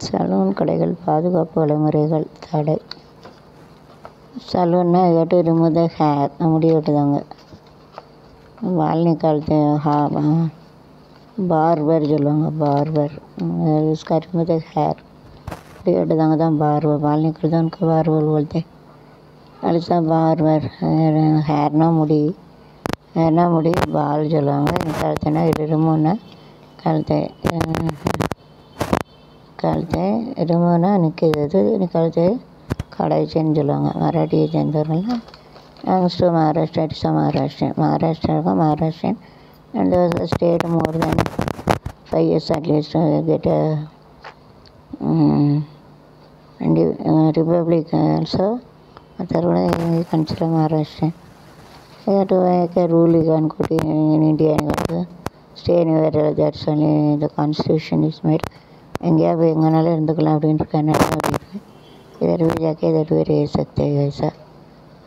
Salon கடைகள் பாதுகாப்பு வழிமுறைகள் தடை. சலூன்னா டு ரிமூவ் த ஹேர், முடி வெட்டுதாங்க. வால்னி காலத்து பார்பர் சொல்லுவாங்க. பார்बर उसका रिमूव द हेयर, मुड़ी வெட்டுதாங்க தான் பார்பர். वाल निकलता उनका बार्बर बोलते. அழிச்சா பார்பர். ஹேர்னா முடி, ஹேர்னா முடி பால் சொல்லுவாங்க. கழுத்தைனா ரிமூவ்னா கழுத்தை, கழுத்தை ரிமூவ்னா நிற்கிறது, கழுத்தை கடைச்சின்னு சொல்லுவாங்க. மராட்டியை சேர்ந்தவர்கள். Thanks to Maharashtra, it's a Maharashtrian and the state more than 5 years at least get a republic also. Atharvana consider Maharashtrian. They have to make a rule in India and stay anywhere. That's only the constitution is made. எங்கேயா போய் எங்கனாலும் இருந்துக்கலாம் அப்படின்ட்டு கர்நாடகா அப்படின்னு इधर भी जाके इधर भी रह सकते हैं. ऐसा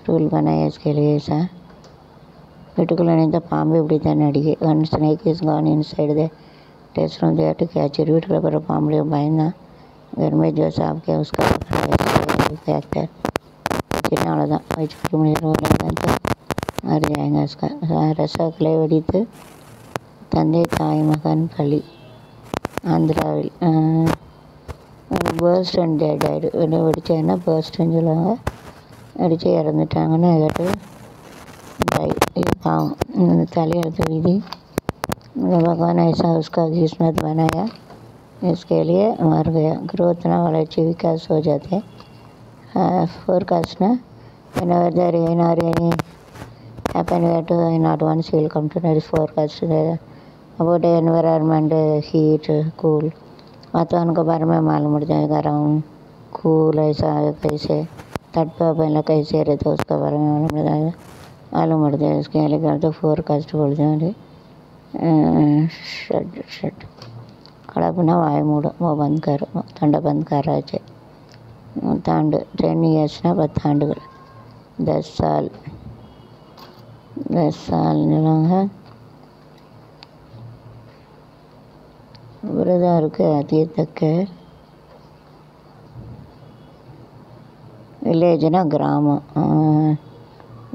रूल बनाया इसके लिए. ऐसा வீட்டுக்குள்ளே நினைத்த பாம்பு இப்படி தான் நடிகை. One snake is gone inside the test room they to catch it. வீட்டுக்குள்ளே போகிற பாம்புலேயே பயந்தான். घर में जो साहब के उसका एक्टर சின்ன அவ்வளோதான் வயிற்று முடிஞ்ச மறு ஜாயங்க उसका ரசக்கலை வெடித்து தந்தை தாய் மகன் பலி. ஆந்திராவில் பேர்ஸ்ட் அண்ட் டெட் ஆகிடு. வெடிச்சேன்னா பேர்ஸ்ட்டுன்னு சொல்லுவாங்க. வெடித்து இறந்துட்டாங்கன்னு கேட்டு பாவம் தலையெழுத்து விதி. भगवान ऐसा उसका किस्मत बनाया, इसके लिए मर गया. ग्रोथ ना वளர்ச்சி विकास हो जाते. Forecast ना whenever there rain or any happen, we have to in advance will come to know forecast about the environment, heat, cool. वातावरण के बारे में मालूम पड़ जाएगा. गरम कूल ऐसा कैसे तटपा पहले कैसे रहता है उसके बारे में मालूम पड़ जाएगा. इसके लिए तो फोरकास्ट बोलते हैं. षड कड़पना वायु मूड वो बंद कर, तंड बंद कर रहा है. तांड 10 years ना 10 ஆண்டுகள். 10 साल நிலங்க விரதாருக்கு அதியத்தக்க. வில்லேஜ்னா கிராமம்,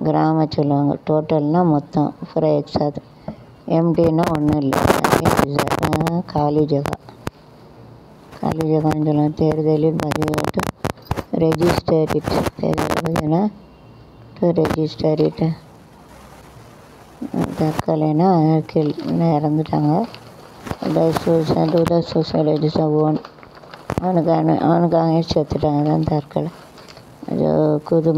கிராமம் சொல்லுவாங்க. டோட்டல்னால் மொத்தம் பூரா எக்ஸாது. எம்டின்னா ஒன்றும் இல்லை, காலி ஜகா. காலி ஜகான்னு சொல்லுவாங்க. தேர்தலில் பதிவு ரெஜிஸ்டர் இட். தேர்தல் பதிவுனா டு ரெஜிஸ்டர் இட். தற்கொலைனா இறந்துட்டாங்க. ஓன் அவனுக்காக செத்துட்டாங்க தான் தற்கொலை. அது புது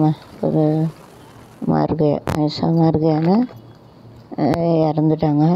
மார்கையா மர்கையான்னு இறந்துட்டாங்க.